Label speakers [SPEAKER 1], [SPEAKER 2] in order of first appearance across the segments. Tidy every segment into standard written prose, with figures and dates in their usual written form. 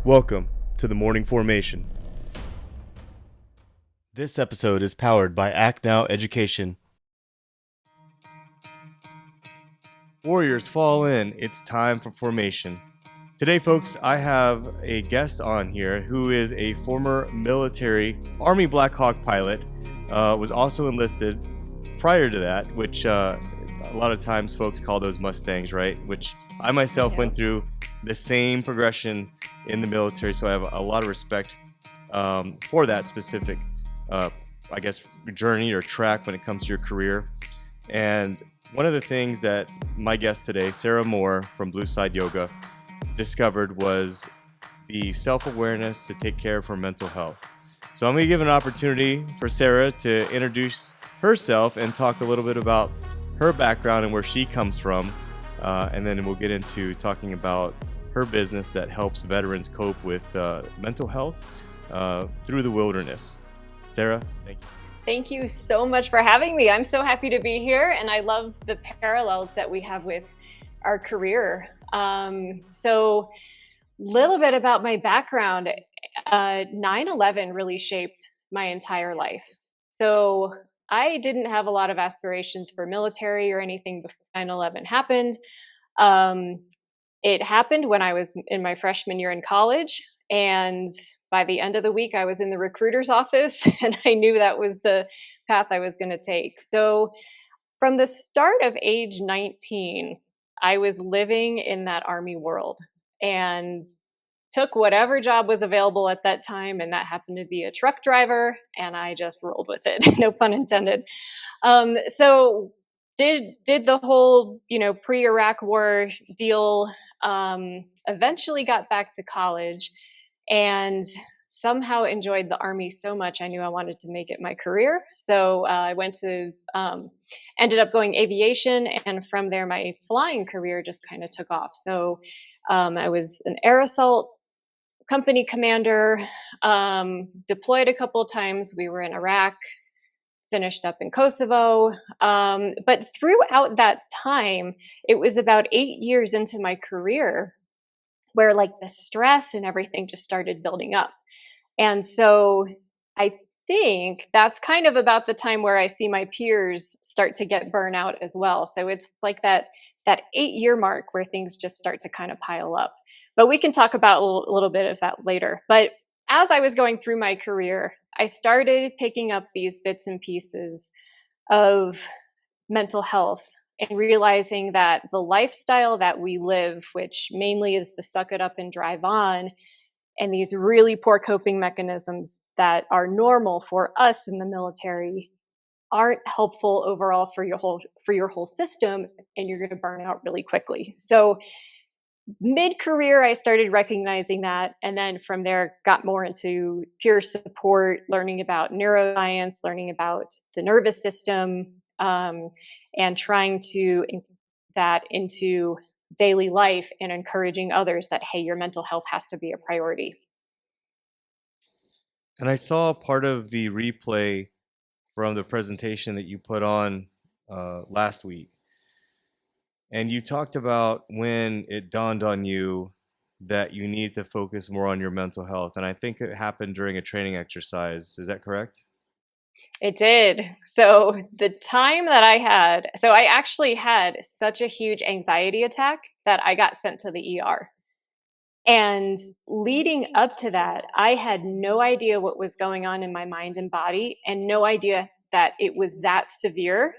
[SPEAKER 1] Welcome to the Morning Formation. This episode is powered by Act Now Education. Warriors fall in, it's time for formation. Today, folks, I have a guest on here who is a former military Army Black Hawk pilot, was also enlisted prior to that, which a lot of times folks call those Mustangs, right? Which I myself went through the same progression in the military, so I have a lot of respect for that specific, journey or track when it comes to your career. And one of the things that my guest today, Sarah Moore from Blue Side Yoga, discovered was the self-awareness to take care of her mental health. So I'm going to give an opportunity for Sarah to introduce herself and talk a little bit about her background and where she comes from. And then we'll get into talking about her business that helps veterans cope with mental health through the wilderness. Sarah, thank you.
[SPEAKER 2] Thank you so much for having me. I'm so happy to be here, and I love the parallels that we have with our career. So little bit about my background. 9/11 really shaped my entire life. So I didn't have a lot of aspirations for military or anything before 9/11 happened. It happened when I was in my freshman year in college, and by the end of the week, I was in the recruiter's office, and I knew that was the path I was going to take. So from the start of age 19, I was living in that Army world and took whatever job was available at that time, and that happened to be a truck driver, and I just rolled with it. No pun intended. So did the whole pre-Iraq war deal. Eventually got back to college, and somehow enjoyed the Army so much I knew I wanted to make it my career. So I ended up going aviation, and from there my flying career just kind of took off. So I was an air assault company commander, deployed a couple of times. We were in Iraq, finished up in Kosovo. But throughout that time, it was about 8 years into my career where the stress and everything just started building up. And so I think that's kind of about the time where I see my peers start to get burnout as well. So it's like that 8-year mark where things just start to kind of pile up. But we can talk about a little bit of that later. But as I was going through my career, I started picking up these bits and pieces of mental health and realizing that the lifestyle that we live, which mainly is the suck it up and drive on, and these really poor coping mechanisms that are normal for us in the military, aren't helpful overall for your whole system, and you're going to burn out really quickly. So mid-career, I started recognizing that, and then from there got more into peer support, learning about neuroscience, learning about the nervous system, and trying to that into daily life and encouraging others that, hey, your mental health has to be a priority.
[SPEAKER 1] And I saw part of the replay from the presentation that you put on last week. And you talked about when it dawned on you that you need to focus more on your mental health. And I think it happened during a training exercise. Is that correct?
[SPEAKER 2] It did. So the time that I actually had such a huge anxiety attack that I got sent to the ER. And leading up to that, I had no idea what was going on in my mind and body, and no idea that it was that severe,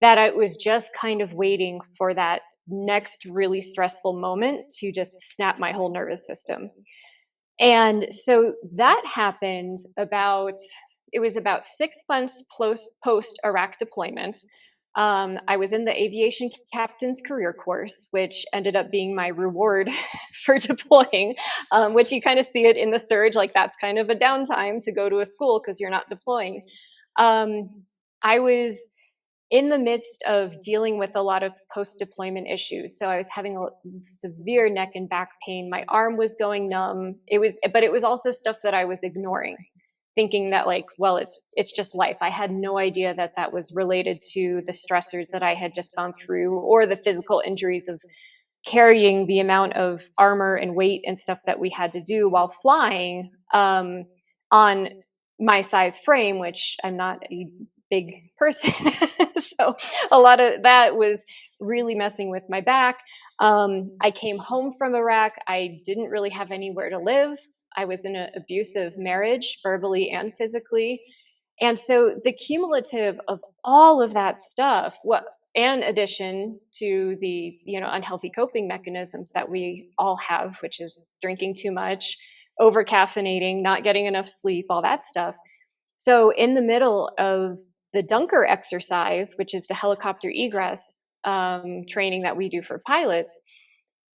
[SPEAKER 2] that I was just kind of waiting for that next really stressful moment to just snap my whole nervous system. And so that happened it was about 6 months post Iraq deployment. I was in the aviation captain's career course, which ended up being my reward for deploying, which you kind of see it in the surge, that's kind of a downtime to go to a school because you're not deploying. I was in the midst of dealing with a lot of post-deployment issues. So I was having a severe neck and back pain. My arm was going numb. But it was also stuff that I was ignoring, thinking that it's just life. I had no idea that was related to the stressors that I had just gone through or the physical injuries of carrying the amount of armor and weight and stuff that we had to do while flying on my size frame, which I'm not a big person. So a lot of that was really messing with my back. I came home from Iraq. I didn't really have anywhere to live. I was in an abusive marriage, verbally and physically. And so the cumulative of all of that stuff, what in addition to the unhealthy coping mechanisms that we all have, which is drinking too much, over caffeinating, not getting enough sleep, all that stuff. So in the middle of the Dunker exercise, which is the helicopter egress training that we do for pilots,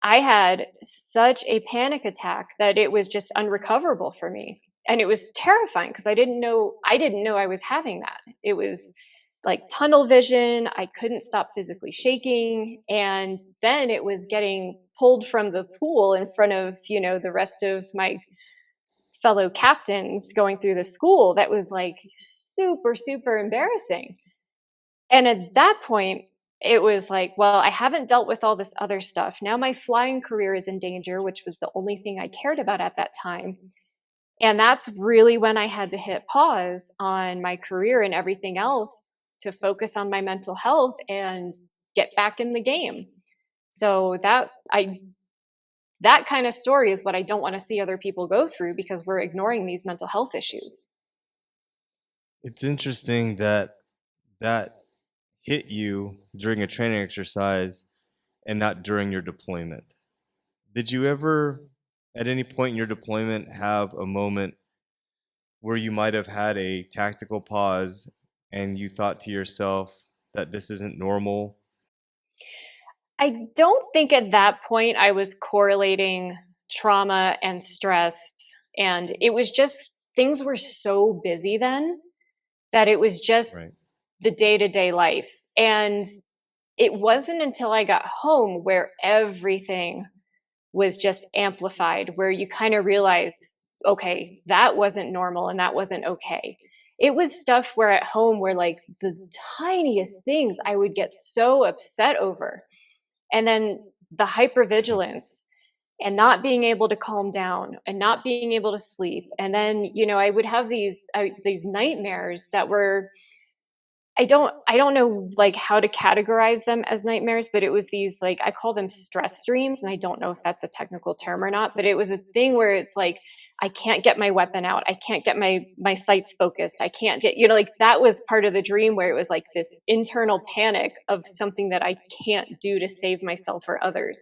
[SPEAKER 2] I had such a panic attack that it was just unrecoverable for me. And it was terrifying because I didn't know I was having that. It was like tunnel vision. I couldn't stop physically shaking. And then it was getting pulled from the pool in front of, the rest of my fellow captains going through the school. That was like super, super embarrassing. And at that point, it was like, well, I haven't dealt with all this other stuff. Now my flying career is in danger, which was the only thing I cared about at that time. And that's really when I had to hit pause on my career and everything else to focus on my mental health and get back in the game. So that kind of story is what I don't want to see other people go through because we're ignoring these mental health issues.
[SPEAKER 1] It's interesting that that hit you during a training exercise and not during your deployment. Did you ever, at any point in your deployment, have a moment where you might have had a tactical pause and you thought to yourself that this isn't normal?
[SPEAKER 2] I don't think at that point I was correlating trauma and stress. And it was just things were so busy then that it was just
[SPEAKER 1] Right.
[SPEAKER 2] the day to day life. And it wasn't until I got home where everything was just amplified, where you kind of realized, okay, that wasn't normal and that wasn't okay. It was stuff where at home, where like the tiniest things I would get so upset over. And then the hypervigilance and not being able to calm down and not being able to sleep. And then, I would have these nightmares that were, I don't know like how to categorize them as nightmares, but it was these, like, I call them stress dreams, and I don't know if that's a technical term or not, but it was a thing where it's like I can't get my weapon out, I can't get my sights focused, I can't get, like, that was part of the dream, where it was like this internal panic of something that I can't do to save myself or others.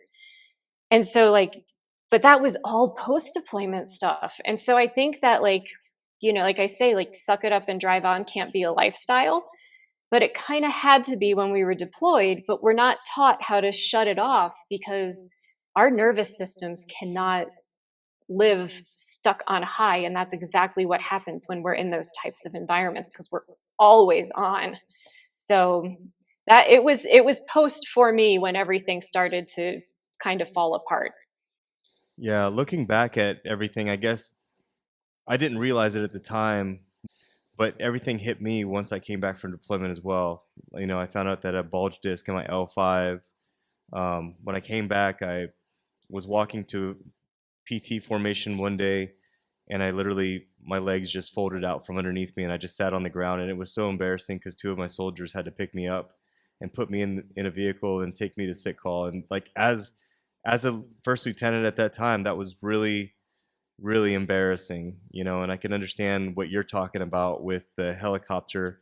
[SPEAKER 2] And so, like, but that was all post deployment stuff. And so I think that, like, like I say, like, suck it up and drive on can't be a lifestyle, but it kind of had to be when we were deployed. But we're not taught how to shut it off because our nervous systems cannot live stuck on high. And that's exactly what happens when we're in those types of environments, because we're always on. So that it was post for me when everything started to kind of fall apart.
[SPEAKER 1] Yeah, looking back at everything, I guess I didn't realize it at the time, but everything hit me once I came back from deployment as well. I found out that a bulge disc in my L5. When I came back, I was walking to PT formation one day, and I literally, my legs just folded out from underneath me, and I just sat on the ground, and it was so embarrassing because two of my soldiers had to pick me up and put me in a vehicle and take me to sick call. And like, as a first lieutenant at that time, that was really, really embarrassing, and I can understand what you're talking about with the helicopter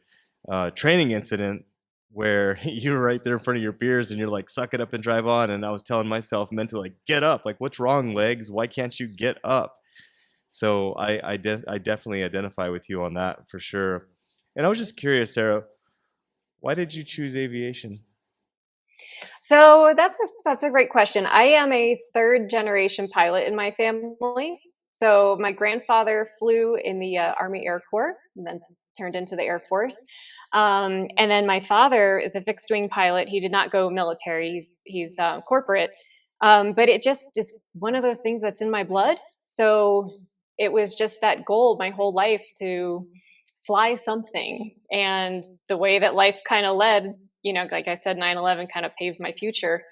[SPEAKER 1] training incident, where you're right there in front of your peers and you're like, suck it up and drive on. And I was telling myself mentally, like, get up, like, what's wrong, legs? Why can't you get up? So I definitely identify with you on that for sure. And I was just curious, Sarah, why did you choose aviation?
[SPEAKER 2] So that's a great question. I am a third generation pilot in my family. So my grandfather flew in the Army Air Corps and then turned into the Air Force. And then my father is a fixed wing pilot. He did not go military. He's corporate. But it just is one of those things that's in my blood. So it was just that goal my whole life to fly something. And the way that life kind of led, like I said, 9/11 kind of paved my future.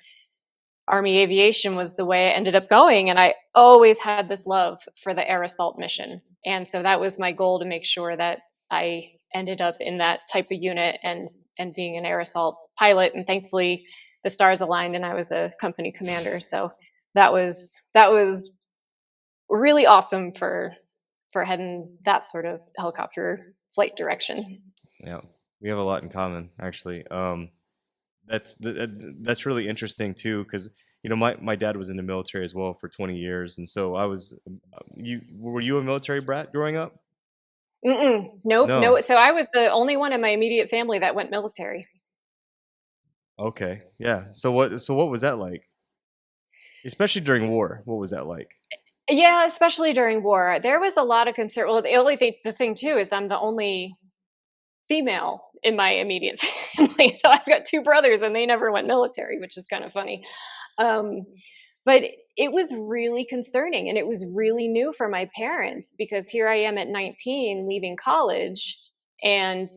[SPEAKER 2] Army aviation was the way I ended up going. And I always had this love for the air assault mission. And so that was my goal, to make sure that I ended up in that type of unit and being an air assault pilot. And thankfully the stars aligned and I was a company commander. So that was really awesome for heading that sort of helicopter flight direction.
[SPEAKER 1] Yeah, we have a lot in common, actually. That's really interesting too, because my dad was in the military as well for 20 years, and so I was. You were you a military brat growing up?
[SPEAKER 2] Nope,
[SPEAKER 1] No.
[SPEAKER 2] no. So I was the only one in my immediate family that went military.
[SPEAKER 1] Okay. Yeah. So what was that like? Especially during war. What was that like?
[SPEAKER 2] Yeah, especially during war, there was a lot of concern. Well, the thing too is I'm the only female in my immediate family, so I've got two brothers and they never went military, which is kind of funny. Um, but it was really concerning and it was really new for my parents, because here I am at 19 leaving college and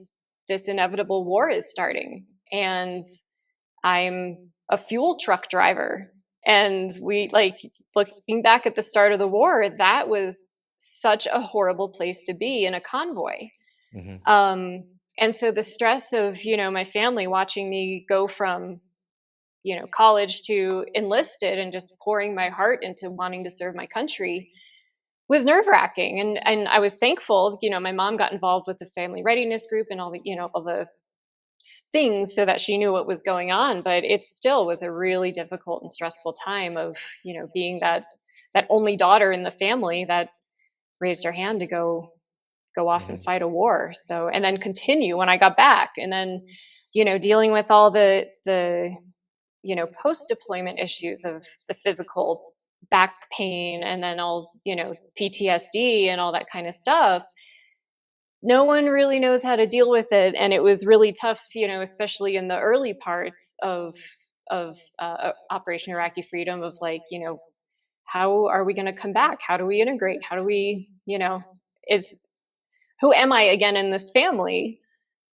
[SPEAKER 2] this inevitable war is starting, and I'm a fuel truck driver. And we, like, looking back at the start of the war, that was such a horrible place to be in a convoy.
[SPEAKER 1] Hmm.
[SPEAKER 2] Um, and so the stress of, my family watching me go from, college to enlisted and just pouring my heart into wanting to serve my country was nerve wracking. And I was thankful, my mom got involved with the family readiness group and all the things so that she knew what was going on. But it still was a really difficult and stressful time of, being that only daughter in the family that raised her hand to go off and
[SPEAKER 1] Hmm.
[SPEAKER 2] fight a war. So, and then continue when I got back. And then, dealing with all the post deployment issues of the physical back pain, and then all, PTSD and all that kind of stuff. No one really knows how to deal with it. And it was really tough, especially in the early parts of Operation Iraqi Freedom, of like, how are we going to come back? How do we integrate? How do we, is who am I again in this family?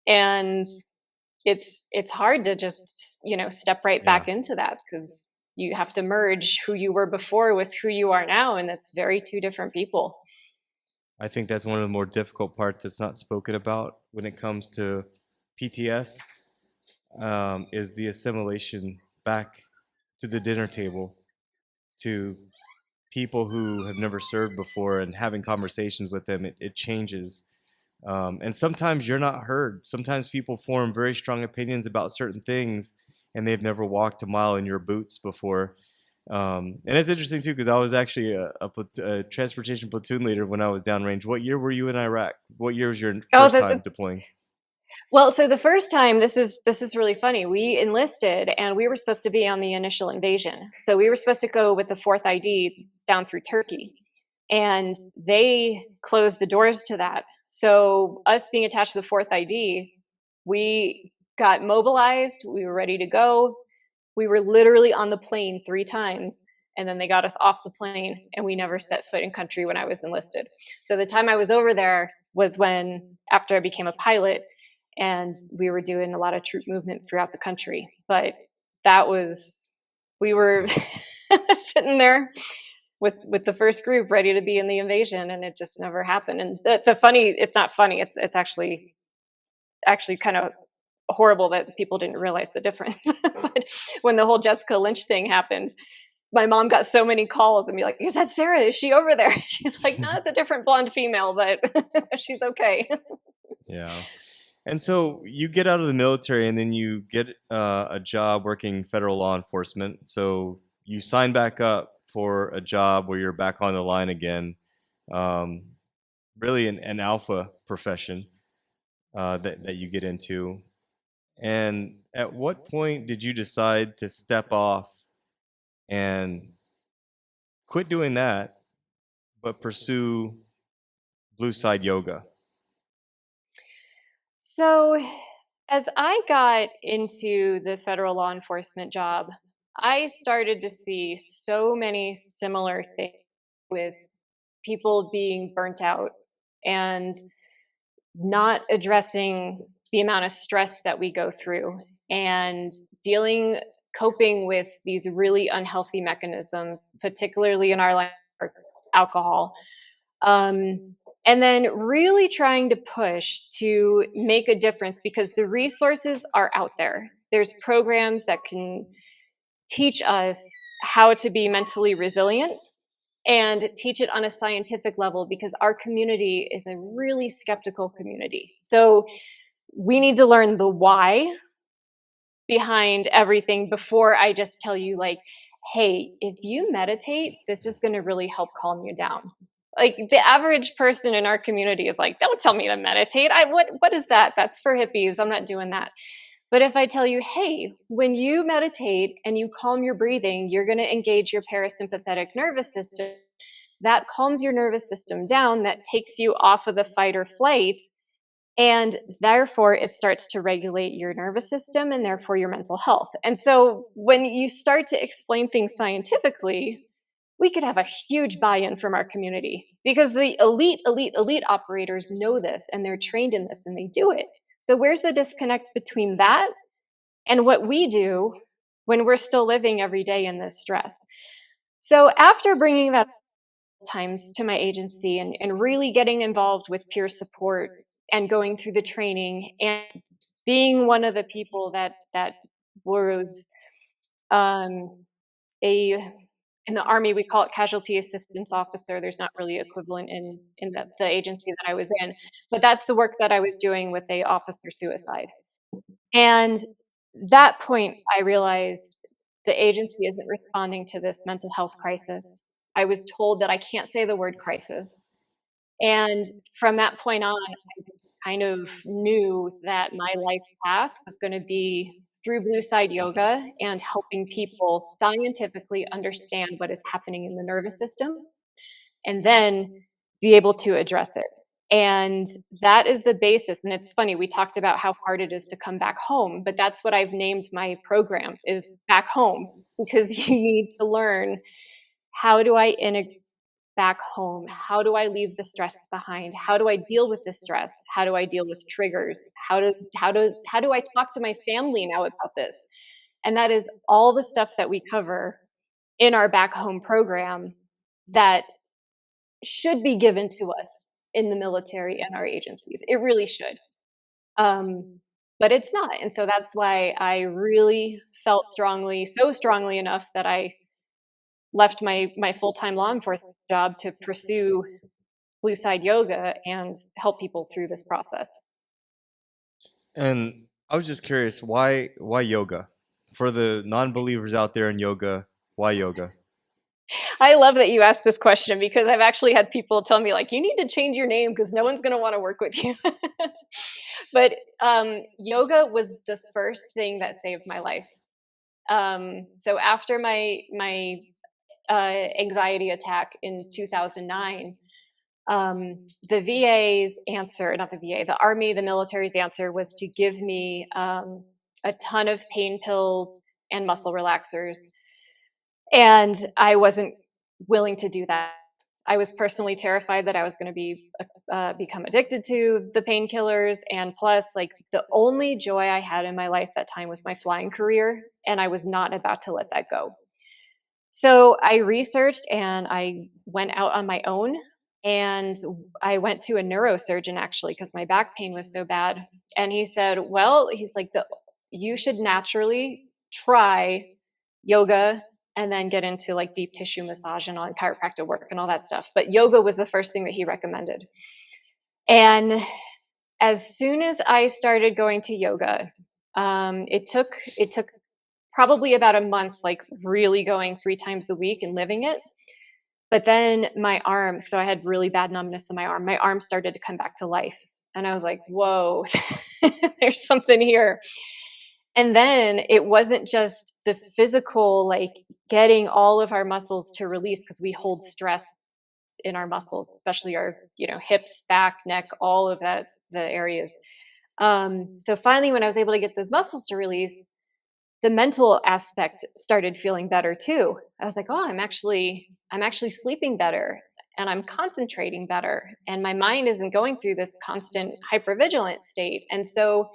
[SPEAKER 2] And it's hard to just, step right
[SPEAKER 1] Yeah.
[SPEAKER 2] back into that, because you have to merge who you were before with who you are now, and that's very two different people.
[SPEAKER 1] I think that's one of the more difficult parts that's not spoken about when it comes to PTS, is the assimilation back to the dinner table, to people who have never served before, and having conversations with them. It changes. And sometimes you're not heard. Sometimes people form very strong opinions about certain things, and they've never walked a mile in your boots before. And it's interesting too, because I was actually a transportation platoon leader when I was downrange. What year were you in Iraq? What year was your
[SPEAKER 2] Oh,
[SPEAKER 1] first time deploying?
[SPEAKER 2] well, so the first time, this is really funny. We enlisted and we were supposed to be on the initial invasion. So we were supposed to go with the fourth ID down through Turkey, and they closed the doors to that. So us being attached to the fourth ID, we got mobilized. We were ready to go. We were literally on the plane 3 times, and then they got us off the plane, and we never set foot in country when I was enlisted. So the time I was over there was when, after I became a pilot, and we were doing a lot of troop movement throughout the country. But that was, we were sitting there with the first group ready to be in the invasion, and it just never happened. And the funny, it's not funny, it's actually kind of horrible that people didn't realize the difference. But when the whole Jessica Lynch thing happened, my mom got so many calls and be like, "Is that Sarah? Is she over there?" She's like, "No, it's a different blonde female, but she's okay."
[SPEAKER 1] Yeah. And so you get out of the military, and then you get a job working federal law enforcement. So you sign back up for a job where you're back on the line again. Um, Really an alpha profession, that you get into. And at what point did you decide to step off and quit doing that, but pursue blue side yoga?
[SPEAKER 2] So, as I got into the federal law enforcement job, I started to see so many similar things with people being burnt out and not addressing the amount of stress that we go through, and dealing coping with these really unhealthy mechanisms, particularly in our life, alcohol. And then really trying to push to make a difference because the resources are out there. There's programs that can teach us how to be mentally resilient and teach it on a scientific level because our community is a really skeptical community. So we need to learn the why behind everything before I just tell you, like, hey, if you meditate, this is going to really help calm you down. Like the average person in our community is like, don't tell me to meditate. What is that? That's for hippies. I'm not doing that. But if I tell you, hey, when you meditate and you calm your breathing, you're going to engage your parasympathetic nervous system. That calms your nervous system down. That takes you off of the fight or flight. And therefore, it starts to regulate your nervous system and therefore your mental health. And so when you start to explain things scientifically, we could have a huge buy-in from our community because the elite operators know this and they're trained in this and they do it. So where's the disconnect between that and what we do when we're still living every day in this stress? So after bringing that times to my agency and really getting involved with peer support and going through the training and being one of the people that was um, a in the Army, we call it casualty assistance officer. There's not really equivalent in the agency that I was in, but that's the work that I was doing with a officer suicide. And that point, I realized the agency isn't responding to this mental health crisis. I was told that I can't say the word crisis. And from that point on, I kind of knew that my life path was going to be through Blue Side Yoga and helping people scientifically understand what is happening in the nervous system and then be able to address it. And that is the basis. And it's funny, we talked about how hard it is to come back home, but that's what I've named my program is back home because you need to learn how do I integrate back home? How do I leave the stress behind? How do I deal with the stress? How do I deal with triggers? How do I talk to my family now about this? And that is all the stuff that we cover in our back home program that should be given to us in the military and our agencies. It really should. But it's not. And so that's why I really felt strongly, so strongly enough that I left my full-time law enforcement job to pursue Blue Side Yoga and help people through this process.
[SPEAKER 1] And I was just curious, why yoga? For the non-believers out there in yoga, why yoga?
[SPEAKER 2] I love that you asked this question because I've actually had people tell me like, you need to change your name because no one's going to want to work with you. But yoga was the first thing that saved my life. So after my anxiety attack in 2009, the VA's answer, not the VA, the Army, the military's answer was to give me a ton of pain pills and muscle relaxers. And I wasn't willing to do that. I was personally terrified that I was going to become addicted to the painkillers. And plus, like the only joy I had in my life that time was my flying career. And I was not about to let that go. So I researched and I went out on my own and I went to a neurosurgeon actually because my back pain was so bad. And he said, well, he's like, you should naturally try yoga and then get into like deep tissue massage and all chiropractic work and all that stuff. But yoga was the first thing that he recommended. And as soon as I started going to yoga, it took probably about a month, like really going 3 times a week and living it. But then my arm, so I had really bad numbness in my arm started to come back to life. And I was like, whoa, there's something here. And then it wasn't just the physical, like getting all of our muscles to release because we hold stress in our muscles, especially our, hips, back, neck, all of that, the areas. So finally, when I was able to get those muscles to release, the mental aspect started feeling better too. I was like, oh, I'm actually sleeping better and I'm concentrating better and my mind isn't going through this constant hypervigilant state. And so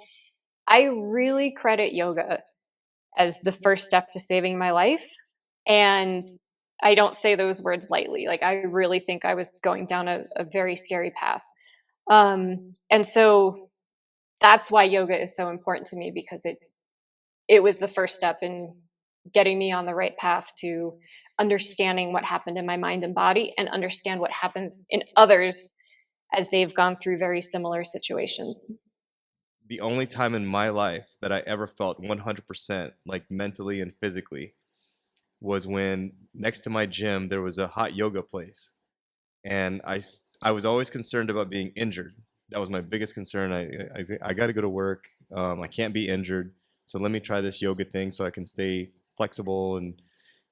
[SPEAKER 2] I really credit yoga as the first step to saving my life. And I don't say those words lightly. Like, I really think I was going down a very scary path. And so that's why yoga is so important to me, because it was the first step in getting me on the right path to understanding what happened in my mind and body, and understand what happens in others as they've gone through very similar situations.
[SPEAKER 1] The only time in my life that I ever felt 100% like mentally and physically was when next to my gym there was a hot yoga place, and I was always concerned about being injured. That was my biggest concern. I got to go to work. I can't be injured, so let me try this yoga thing so I can stay flexible, and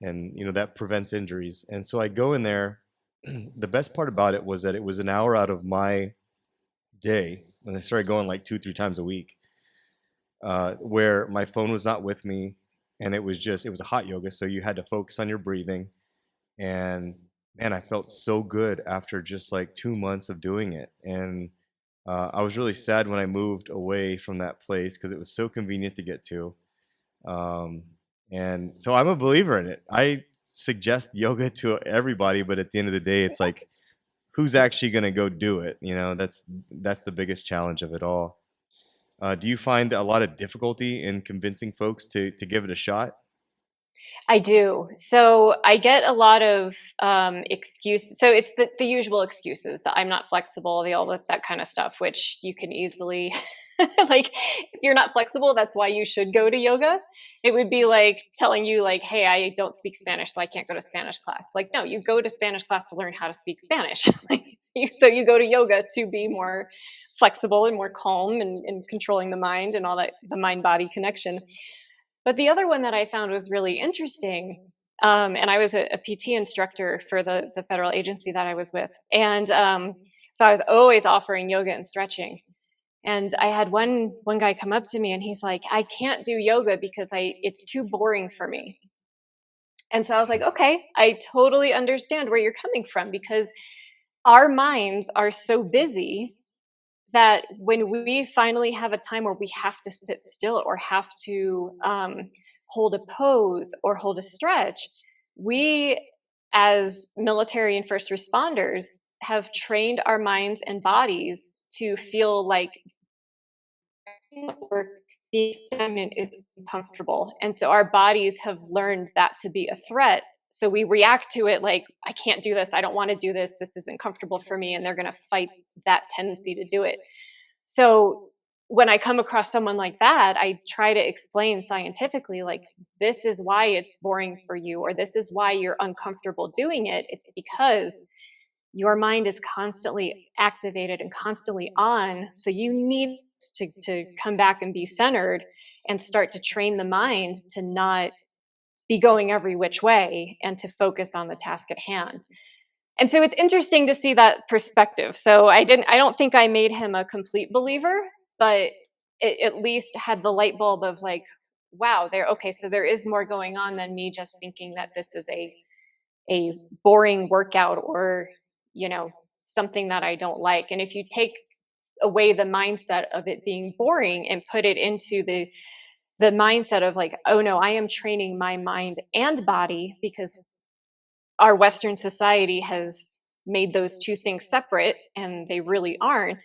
[SPEAKER 1] that prevents injuries. And so I go in there. The best part about it was that it was an hour out of my day when I started going like 2 3 times a week, where my phone was not with me, and it was a hot yoga, so you had to focus on your breathing. And man, I felt so good after just like 2 months of doing it. And I was really sad when I moved away from that place because it was so convenient to get to. Um, and so I'm a believer in it. I suggest yoga to everybody, but at the end of the day, it's like, who's actually going to go do it? That's the biggest challenge of it all. Do you find a lot of difficulty in convincing folks to give it a shot?
[SPEAKER 2] I do. So I get a lot of excuses. So it's the usual excuses that I'm not flexible, all that kind of stuff, which you can easily, like, if you're not flexible, that's why you should go to yoga. It would be like telling you, like, hey, I don't speak Spanish, so I can't go to Spanish class. Like, no, you go to Spanish class to learn how to speak Spanish. So you go to yoga to be more flexible and more calm, and controlling the mind and all that, the mind body connection. But the other one that I found was really interesting, and I was a PT instructor for the federal agency that I was with, and so I was always offering yoga and stretching. And I had one guy come up to me, and he's like, "I can't do yoga because it's too boring for me." And so I was like, "Okay, I totally understand where you're coming from, because our minds are so busy that when we finally have a time where we have to sit still, or have to hold a pose or hold a stretch, we, as military and first responders, have trained our minds and bodies to feel like or being stagnant is uncomfortable. And so our bodies have learned that to be a threat. So we react to it like, I can't do this. I don't want to do this. This isn't comfortable for me. And they're going to fight that tendency to do it. So when I come across someone like that, I try to explain scientifically, like, this is why it's boring for you, or this is why you're uncomfortable doing it. It's because your mind is constantly activated and constantly on. So you need to come back and be centered, and start to train the mind to not be going every which way, and to focus on the task at hand. And so it's interesting to see that perspective. So I don't think I made him a complete believer, but it at least had the light bulb of like, wow, okay, so there is more going on than me just thinking that this is a boring workout, or, you know, something that I don't like. And if you take away the mindset of it being boring, and put it into the mindset of like, oh no, I am training my mind and body, because our Western society has made those two things separate, and they really aren't.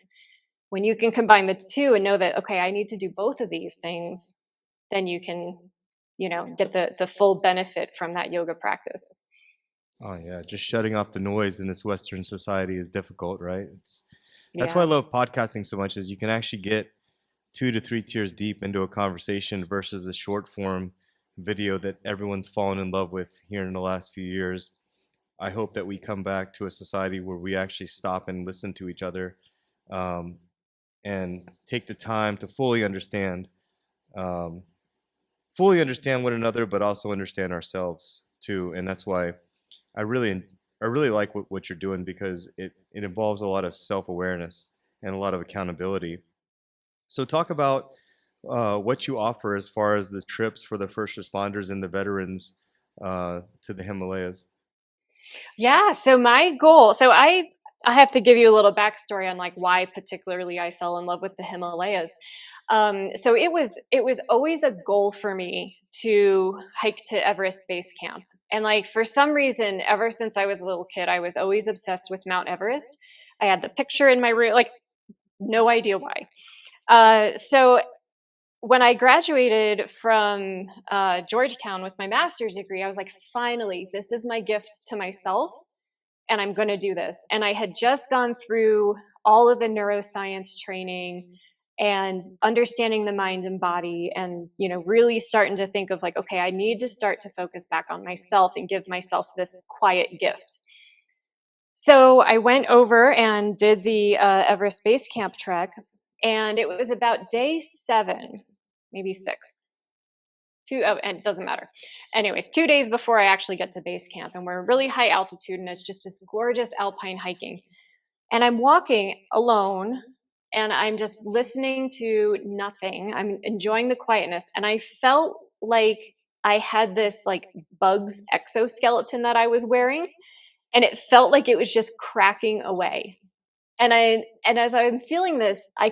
[SPEAKER 2] When you can combine the two and know that, okay, I need to do both of these things, then you can, get the full benefit from that yoga practice.
[SPEAKER 1] Oh yeah, just shutting off the noise in this Western society is difficult, right? That's why I
[SPEAKER 2] Yeah.
[SPEAKER 1] love podcasting so much, is you can actually get 2 to 3 tiers deep into a conversation versus the short form video that everyone's fallen in love with here in the last few years. I hope that we come back to a society where we actually stop and listen to each other, um, and take the time to um, fully understand one another, but also understand ourselves too. And that's why I really, I really like what you're doing, because it involves a lot of self awareness and a lot of accountability. So talk about what you offer as far as the trips for the first responders and the veterans to the Himalayas.
[SPEAKER 2] Yeah. So my goal, so I have to give you a little backstory on like why particularly I fell in love with the Himalayas. So it was always a goal for me to hike to Everest Base Camp. And like for some reason, ever since I was a little kid, I was always obsessed with Mount Everest. I had the picture in my room, like no idea why. So when I graduated from Georgetown with my master's degree, I was like, finally, this is my gift to myself, and I'm going to do this. And I had just gone through all of the neuroscience training and understanding the mind and body, and really starting to think of like, okay, I need to start to focus back on myself and give myself this quiet gift. So I went over and did the Everest Base Camp trek, and it was about day 7, maybe 6. And it doesn't matter. Anyways, 2 days before I actually get to base camp, and we're really high altitude, and it's just this gorgeous alpine hiking. And I'm walking alone, and I'm just listening to nothing. I'm enjoying the quietness, and I felt like I had this like bug's exoskeleton that I was wearing, and it felt like it was just cracking away. And as I'm feeling this, I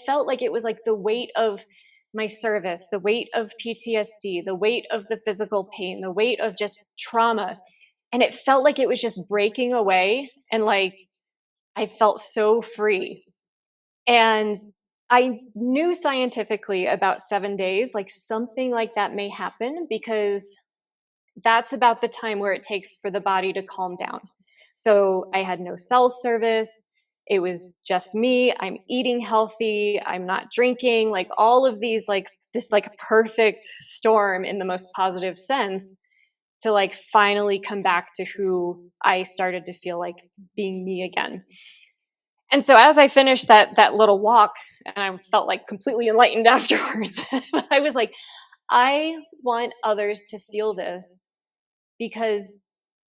[SPEAKER 2] felt like it was like the weight of my service, the weight of PTSD, the weight of the physical pain, the weight of just trauma. And it felt like it was just breaking away. And like, I felt so free. And I knew scientifically about 7 days, like something like that may happen, because that's about the time where it takes for the body to calm down. So I had no cell service. It was just me. I'm eating healthy. I'm not drinking. Like all of these, like this, like perfect storm in the most positive sense to like finally come back to who I started to feel like being me again. And so as I finished that little walk, and I felt like completely enlightened afterwards, I was like, I want others to feel this, because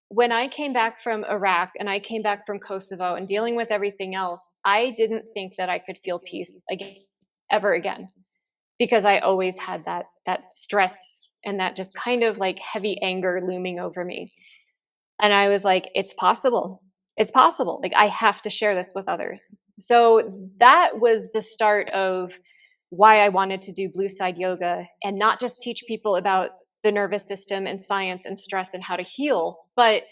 [SPEAKER 2] when I came back from Iraq and I came back from Kosovo and dealing with everything else, I didn't think that I could feel peace again, ever again, because I always had that stress and that just kind of like heavy anger looming over me. And I was like, it's possible. It's possible. Like, I have to share this with others. So that was the start of why I wanted to do Blue Side Yoga, and not just teach people about the nervous system and science and stress and how to heal, but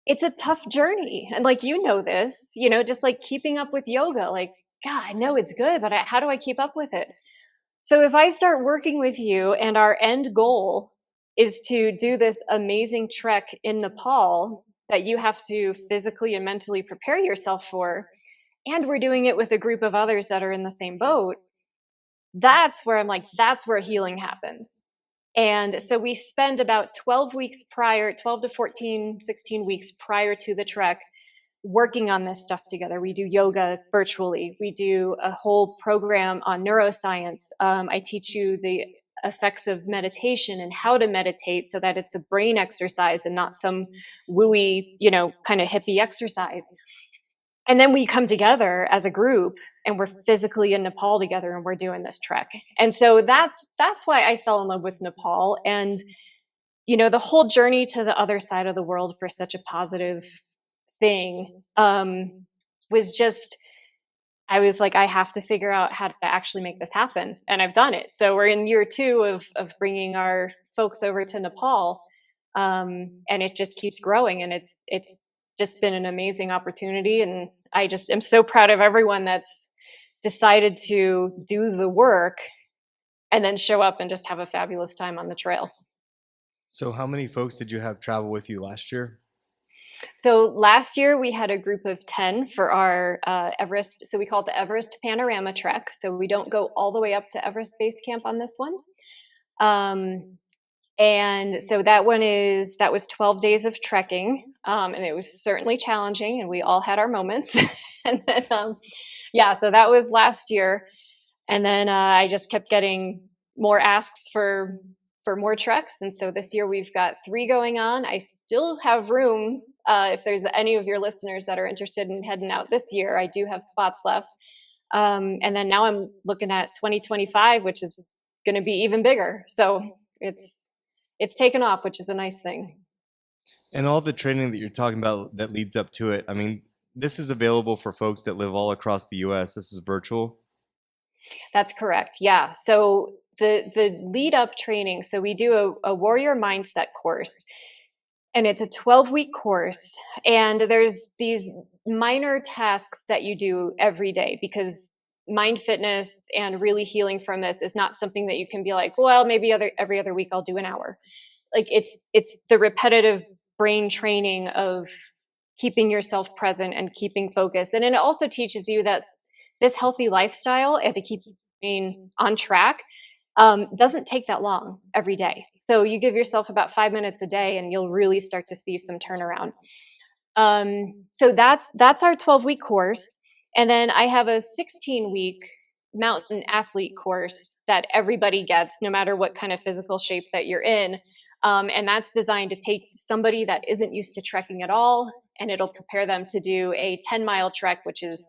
[SPEAKER 2] it's a tough journey. And like, this, just like keeping up with yoga, like, God, I know it's good, but how do I keep up with it? So if I start working with you and our end goal is to do this amazing trek in Nepal that you have to physically and mentally prepare yourself for, and we're doing it with a group of others that are in the same boat, that's where I'm like, that's where healing happens. And so we spend about 12 weeks prior, 12 to 14, 16 weeks prior to the trek, working on this stuff together. We do yoga virtually. We do a whole program on neuroscience. I teach you the effects of meditation and how to meditate so that it's a brain exercise and not some wooey, kind of hippie exercise. And then we come together as a group, and we're physically in Nepal together, and we're doing this trek. And so that's why I fell in love with Nepal. And the whole journey to the other side of the world for such a positive thing was just, I was like, I have to figure out how to actually make this happen. And I've done it. So we're in year 2 of bringing our folks over to Nepal. And it just keeps growing, and it's just been an amazing opportunity. And I just am so proud of everyone that's decided to do the work and then show up and just have a fabulous time on the trail.
[SPEAKER 1] So how many folks did you have travel with you last year?
[SPEAKER 2] So last year we had a group of 10 for our Everest. So we call it the Everest Panorama Trek. So we don't go all the way up to Everest Base Camp on this one. And so that was 12 days of trekking. And it was certainly challenging, and we all had our moments. And then, so that was last year. And then I just kept getting more asks for more treks. And so this year we've got 3 going on. I still have room. If there's any of your listeners that are interested in heading out this year, I do have spots left. And then now I'm looking at 2025, which is going to be even bigger. So it's taken off, which is a nice thing.
[SPEAKER 1] And all the training that you're talking about that leads up to it, I mean, this is available for folks that live all across the US. This is virtual.
[SPEAKER 2] That's correct. Yeah. So the lead up training. So we do a warrior mindset course, and it's a 12-week course, and there's these minor tasks that you do every day, because mind fitness and really healing from this is not something that you can be like, well, maybe every other week I'll do an hour. Like it's the repetitive brain training of keeping yourself present and keeping focused. And it also teaches you that this healthy lifestyle, and to keep being on track, doesn't take that long every day. So you give yourself about 5 minutes a day, and you'll really start to see some turnaround. So that's our 12-week course, and then I have a 16-week mountain athlete course that everybody gets, no matter what kind of physical shape that you're in. And that's designed to take somebody that isn't used to trekking at all, and it'll prepare them to do a 10-mile trek, which is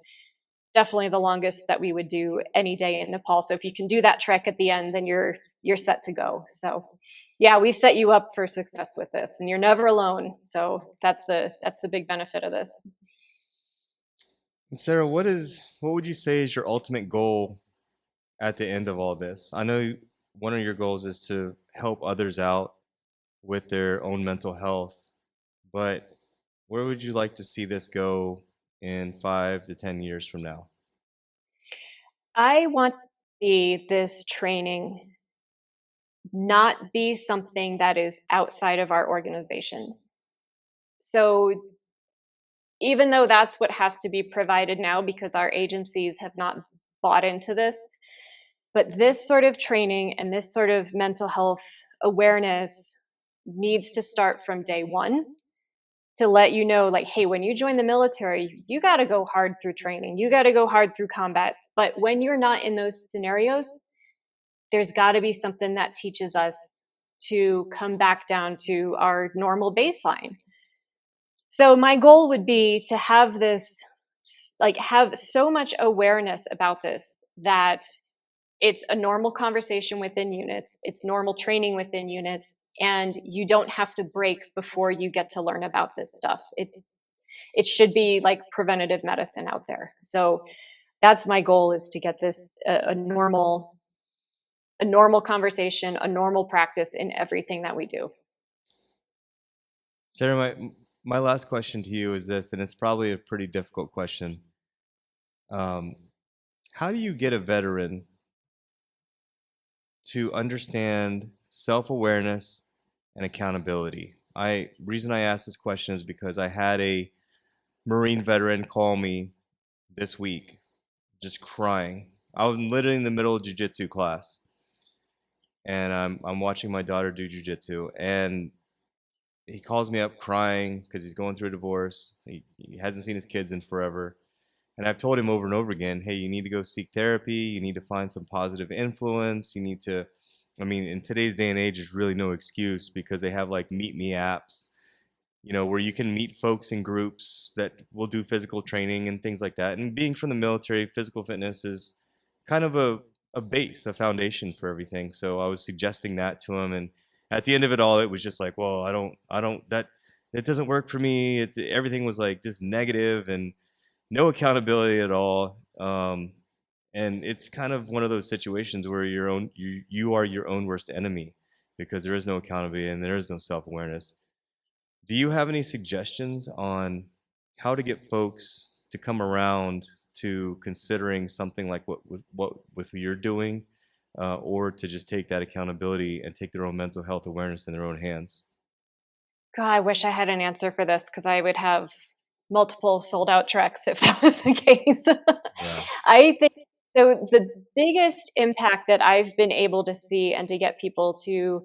[SPEAKER 2] definitely the longest that we would do any day in Nepal. So if you can do that trek at the end, then you're set to go. So yeah, we set you up for success with this, and you're never alone. So that's the big benefit of this.
[SPEAKER 1] And Sarah, what would you say is your ultimate goal at the end of all this? I know one of your goals is to help others out with their own mental health, but where would you like to see this go in 5 to 10 years from now?
[SPEAKER 2] I want to see this training not be something that is outside of our organizations. So even though that's what has to be provided now, because our agencies have not bought into this, but this sort of training and this sort of mental health awareness needs to start from day one, to let you know, like, hey, when you join the military, you got to go hard through training, you got to go hard through combat. But when you're not in those scenarios, there's got to be something that teaches us to come back down to our normal baseline. So my goal would be to have this, like, have so much awareness about this that it's a normal conversation within units, it's normal training within units, and you don't have to break before you get to learn about this stuff. It should be like preventative medicine out there. So that's my goal, is to get this a normal conversation, a normal practice in everything that we do.
[SPEAKER 1] Sarah, my last question to you is this, and it's probably a pretty difficult question. Um, how do you get a veteran to understand self-awareness and accountability? Reason I ask this question is because I had a Marine veteran call me this week, just crying. I was literally in the middle of jujitsu class, and I'm watching my daughter do jujitsu, and he calls me up crying because he's going through a divorce. He hasn't seen his kids in forever. And I've told him over and over again, hey, you need to go seek therapy. You need to find some positive influence. You need to, I mean, in today's day and age, there's really no excuse, because they have like Meet Me apps, where you can meet folks in groups that will do physical training and things like that. And being from the military, physical fitness is kind of a base, a foundation for everything. So I was suggesting that to him. And at the end of it all, it was just like, well, it doesn't work for me. Everything was like just negative and no accountability at all. And it's kind of one of those situations where you are your own worst enemy, because there is no accountability and there is no self-awareness. Do you have any suggestions on how to get folks to come around to considering something like what you're doing, or to just take that accountability and take their own mental health awareness in their own hands?
[SPEAKER 2] God, I wish I had an answer for this, because I would have multiple sold out treks if that was the case.
[SPEAKER 1] Yeah.
[SPEAKER 2] I think so. The biggest impact that I've been able to see, and to get people to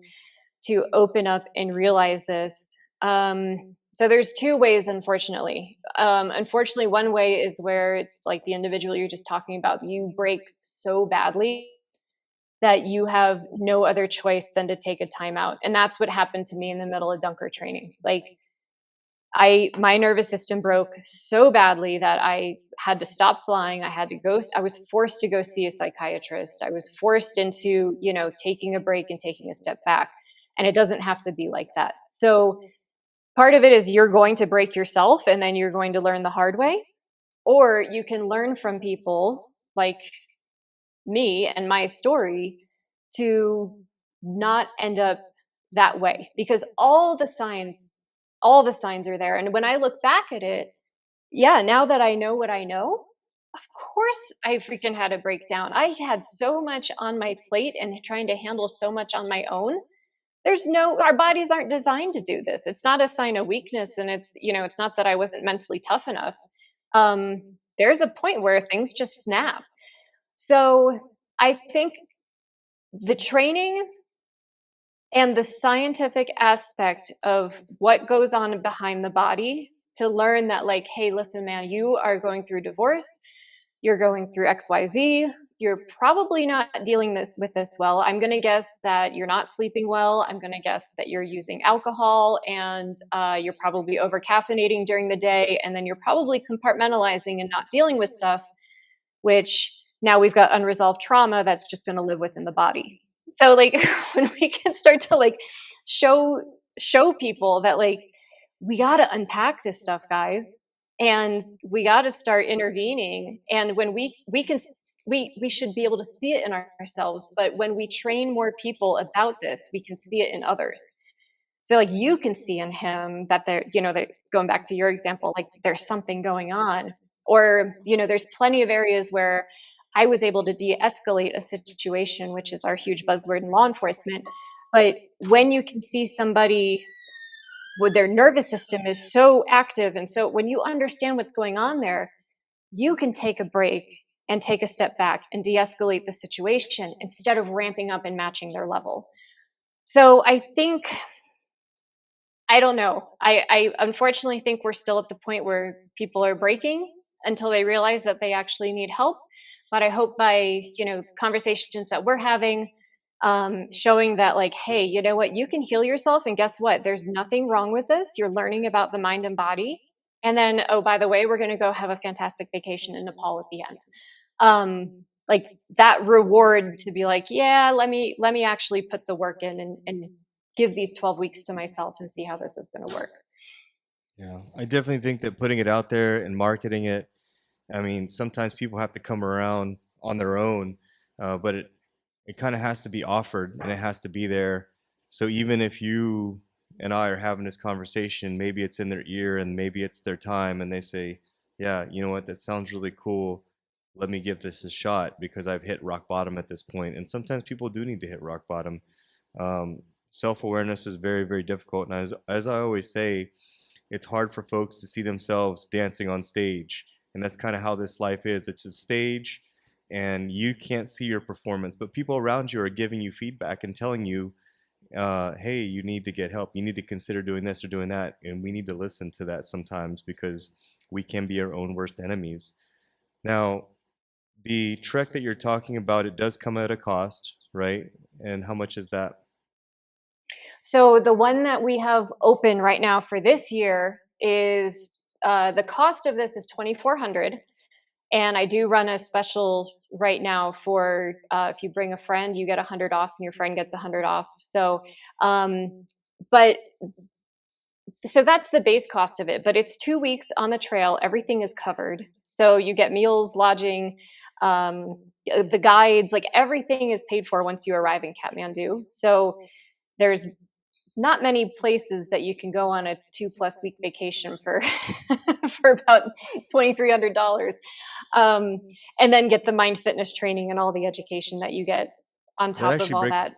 [SPEAKER 2] open up and realize this. So there's two ways, unfortunately. Unfortunately, one way is where it's like the individual you're just talking about, you break so badly that you have no other choice than to take a timeout. And that's what happened to me in the middle of Dunker training. Like, my nervous system broke so badly that I had to stop flying. I was forced to go see a psychiatrist. I was forced into, taking a break and taking a step back. And it doesn't have to be like that. So part of it is you're going to break yourself, and then you're going to learn the hard way. Or you can learn from people like me and my story, to not end up that way, because all the signs are there. And when I look back at it, yeah, now that I know what I know, of course I freaking had a breakdown. I had so much on my plate and trying to handle so much on my own. Our bodies aren't designed to do this. It's not a sign of weakness. And it's not that I wasn't mentally tough enough. There's a point where things just snap. So I think the training and the scientific aspect of what goes on behind the body, to learn that, like, hey, listen, man, you are going through divorce, you're going through XYZ, you're probably not dealing with this well. I'm going to guess that you're not sleeping well. I'm going to guess that you're using alcohol, and you're probably over caffeinating during the day, and then you're probably compartmentalizing and not dealing with stuff, which now we've got unresolved trauma that's just going to live within the body. So, like, when we can start to, like, show people that, like, we got to unpack this stuff, guys, and we got to start intervening. And when we should be able to see it in ourselves, but when we train more people about this, we can see it in others. So, like, you can see in him that that going back to your example, like, there's something going on. Or, there's plenty of areas where I was able to de-escalate a situation, which is our huge buzzword in law enforcement. But when you can see somebody with their nervous system is so active, and so when you understand what's going on there, you can take a break and take a step back and de-escalate the situation instead of ramping up and matching their level. So I don't know. I unfortunately think we're still at the point where people are breaking until they realize that they actually need help. But I hope by, conversations that we're having, showing that, like, hey, you know what, you can heal yourself. And guess what? There's nothing wrong with this. You're learning about the mind and body. And then, oh, by the way, we're going to go have a fantastic vacation in Nepal at the end. Like, that reward to be like, yeah, let me actually put the work in and give these 12 weeks to myself and see how this is going to work.
[SPEAKER 1] Yeah, I definitely think that putting it out there and marketing it, I mean, sometimes people have to come around on their own, but it kind of has to be offered and it has to be there. So even if you and I are having this conversation, maybe it's in their ear and maybe it's their time and they say, yeah, you know what, that sounds really cool. Let me give this a shot because I've hit rock bottom at this point. And sometimes people do need to hit rock bottom. Self-awareness is very, very difficult. And as I always say, it's hard for folks to see themselves dancing on stage. And that's kind of how this life is. It's a stage and you can't see your performance, but people around you are giving you feedback and telling you, hey, you need to get help. You need to consider doing this or doing that. And we need to listen to that sometimes because we can be our own worst enemies. Now, the trek that you're talking about, it does come at a cost, right? And how much is that?
[SPEAKER 2] So the one that we have open right now for this year is the cost of this is $2,400, and I do run a special right now for if you bring a friend, you get 100 off, and your friend gets 100 off. So, but so that's the base cost of it. But it's 2 weeks on the trail; everything is covered. So you get meals, lodging, the guides, like, everything is paid for once you arrive in Kathmandu. So there's not many places that you can go on a 2+ week vacation for for about $2,300, and then get the mind fitness training and all the education that you get on
[SPEAKER 1] That
[SPEAKER 2] top of
[SPEAKER 1] actually
[SPEAKER 2] all
[SPEAKER 1] breaks
[SPEAKER 2] that.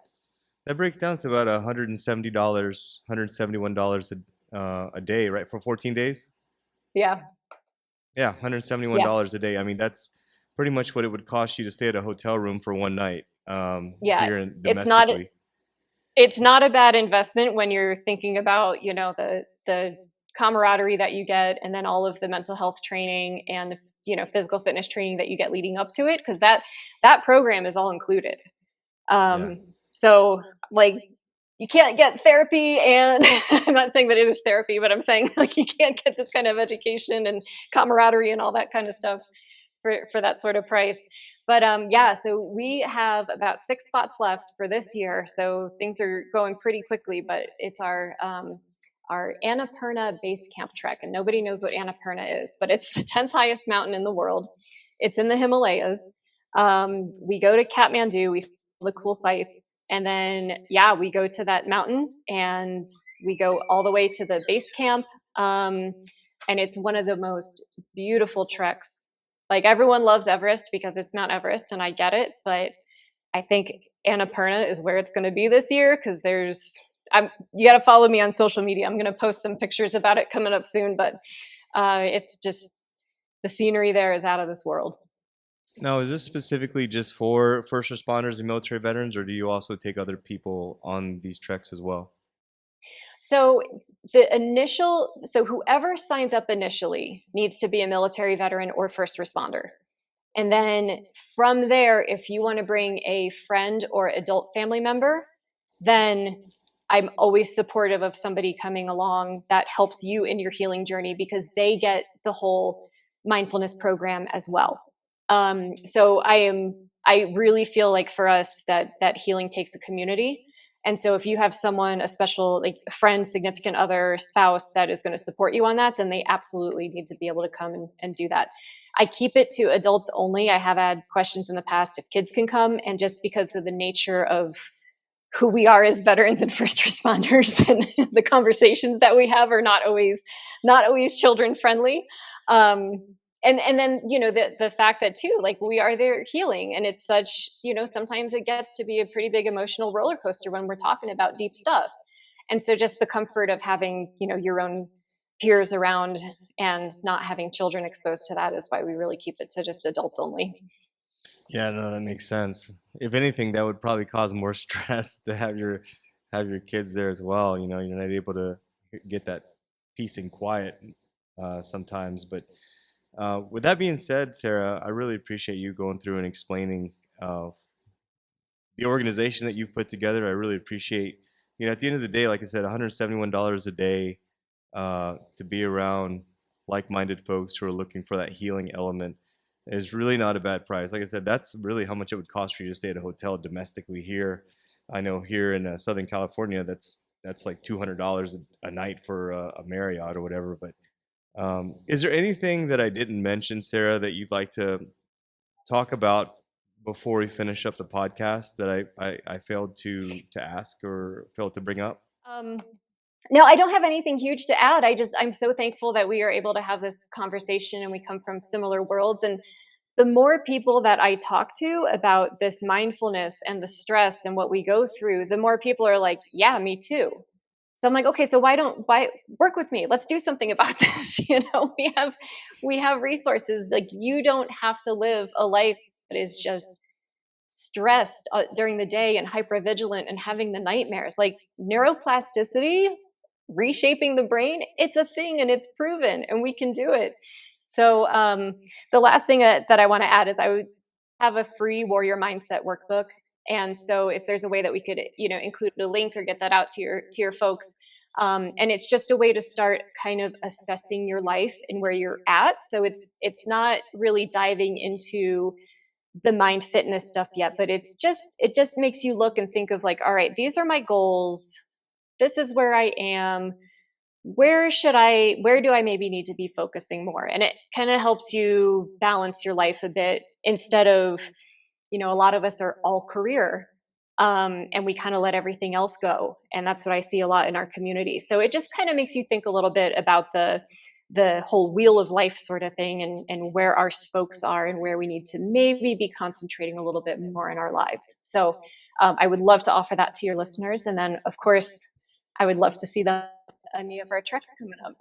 [SPEAKER 1] that breaks down to about $170, $171 a day, right? For 14 days?
[SPEAKER 2] Yeah,
[SPEAKER 1] Yeah,
[SPEAKER 2] yeah,
[SPEAKER 1] $171 a day. I mean, that's pretty much what it would cost you to stay at a hotel room for one night
[SPEAKER 2] yeah.
[SPEAKER 1] here in
[SPEAKER 2] It's not
[SPEAKER 1] domestically.
[SPEAKER 2] it's not a bad investment when you're thinking about, the camaraderie that you get, and then all of the mental health training and, physical fitness training that you get leading up to it, because that program is all included.
[SPEAKER 1] Yeah.
[SPEAKER 2] So, like, you can't get therapy, and I'm not saying that it is therapy, but I'm saying, like, you can't get this kind of education and camaraderie and all that kind of stuff for that sort of price. But yeah, so we have about 6 spots left for this year. So things are going pretty quickly, but it's our Annapurna base camp trek, and nobody knows what Annapurna is, but it's the 10th highest mountain in the world. It's in the Himalayas. We go to Kathmandu. We the cool sights. And then, yeah, we go to that mountain and we go all the way to the base camp. Um, and it's one of the most beautiful treks. Like everyone loves Everest because it's Mount Everest, and I get it. But I think Annapurna is where it's going to be this year because you got to follow me on social media. I'm going to post some pictures about it coming up soon. But it's just the scenery there is out of this world.
[SPEAKER 1] Now, is this specifically just for first responders and military veterans, or do you also take other people on these treks as well?
[SPEAKER 2] So whoever signs up initially needs to be a military veteran or first responder. And then from there, if you want to bring a friend or adult family member, then I'm always supportive of somebody coming along that helps you in your healing journey because they get the whole mindfulness program as well. So I really feel like for us that healing takes a community. And so if you have someone, a special like friend, significant other, spouse that is going to support you on that, then they absolutely need to be able to come and do that. I keep it to adults only. I have had questions in the past if kids can come, and just because of the nature of who we are as veterans and first responders and the conversations that we have are not always children friendly. And then the fact that too, like, we are there healing, and it's such, sometimes it gets to be a pretty big emotional roller coaster when we're talking about deep stuff. And so just the comfort of having your own peers around and not having children exposed to that is why we really keep it to just adults only.
[SPEAKER 1] Yeah, no, that makes sense. If anything, that would probably cause more stress to have your kids there as well. You're not able to get that peace and quiet sometimes. But with that being said, Sarah, I really appreciate you going through and explaining the organization that you've put together. I really appreciate, at the end of the day, like I said, $171 a day to be around like-minded folks who are looking for that healing element is really not a bad price. Like I said, that's really how much it would cost for you to stay at a hotel domestically here. I know here in Southern California, that's like $200 a night for a Marriott or whatever. But is there anything that I didn't mention, Sarah, that you'd like to talk about before we finish up the podcast that I failed to ask or failed to bring up?
[SPEAKER 2] Um, no, I don't have anything huge to add. I'm so thankful that we are able to have this conversation and we come from similar worlds. And the more people that I talk to about this mindfulness and the stress and what we go through, the more people are like, yeah, me too. So I'm like, okay, so why work with me? Let's do something about this. We have resources. Like, you don't have to live a life that is just stressed during the day and hypervigilant and having the nightmares. Like, neuroplasticity, reshaping the brain, it's a thing and it's proven and we can do it. So the last thing that I want to add is I would have a free warrior mindset workbook. And so if there's a way that we could, include a link or get that out to your folks, and it's just a way to start kind of assessing your life and where you're at. So it's not really diving into the mind fitness stuff yet, but it just makes you look and think of like, all right, these are my goals. This is where I am. Where do I maybe need to be focusing more? And it kind of helps you balance your life a bit instead of, a lot of us are all career, and we kind of let everything else go. And that's what I see a lot in our community. So it just kind of makes you think a little bit about the whole wheel of life sort of thing, and where our spokes are and where we need to maybe be concentrating a little bit more in our lives. So I would love to offer that to your listeners. And then, of course, I would love to see that any of our treks coming up.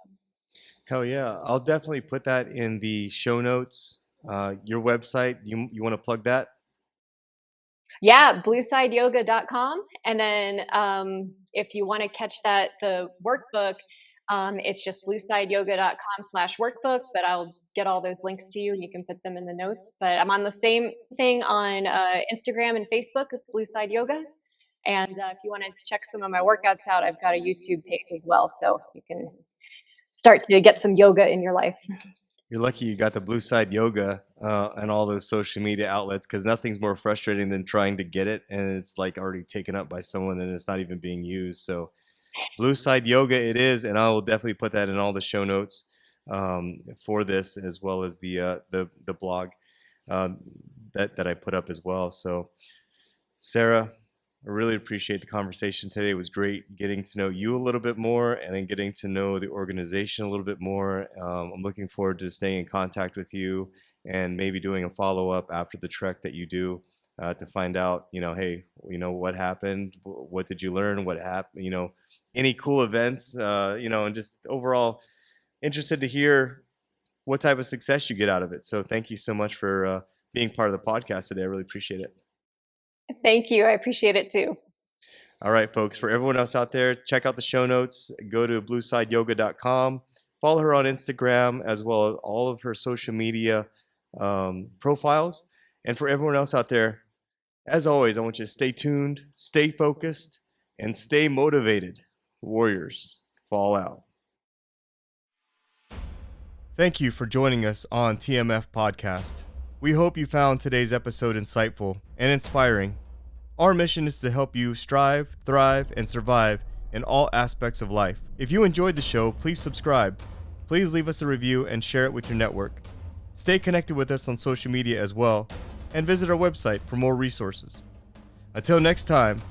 [SPEAKER 1] Hell yeah. I'll definitely put that in the show notes. Your website, you want to plug that?
[SPEAKER 2] Yeah, bluesideyoga.com. And then if you want to catch the workbook, it's just bluesideyoga.com/workbook, but I'll get all those links to you and you can put them in the notes. But I'm on the same thing on Instagram and Facebook with Blueside Yoga. And if you want to check some of my workouts out, I've got a YouTube page as well. So you can start to get some yoga in your life.
[SPEAKER 1] You're lucky you got the Blue Side Yoga and all those social media outlets, because nothing's more frustrating than trying to get it and it's like already taken up by someone and it's not even being used. So Blue Side Yoga it is, and I will definitely put that in all the show notes for this, as well as the blog um, that I put up as well. So Sarah, I really appreciate the conversation today. It was great getting to know you a little bit more and then getting to know the organization a little bit more. I'm looking forward to staying in contact with you and maybe doing a follow up after the trek that you do to find out, hey, what happened? What did you learn? What happened? Any cool events, and just overall interested to hear what type of success you get out of it. So thank you so much for being part of the podcast today. I really appreciate it.
[SPEAKER 2] Thank you. I appreciate it too.
[SPEAKER 1] All right, folks, for everyone else out there, check out the show notes. Go to bluesideyoga.com. Follow her on Instagram as well as all of her social media profiles. And for everyone else out there, as always, I want you to stay tuned, stay focused, and stay motivated. Warriors, fall out. Thank you for joining us on TMF Podcast. We hope you found today's episode insightful and inspiring. Our mission is to help you strive, thrive, and survive in all aspects of life. If you enjoyed the show, please subscribe. Please leave us a review and share it with your network. Stay connected with us on social media as well, and visit our website for more resources. Until next time,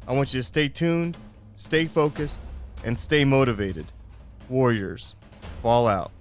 [SPEAKER 1] I want you to stay tuned, stay focused, and stay motivated. Warriors, fall out.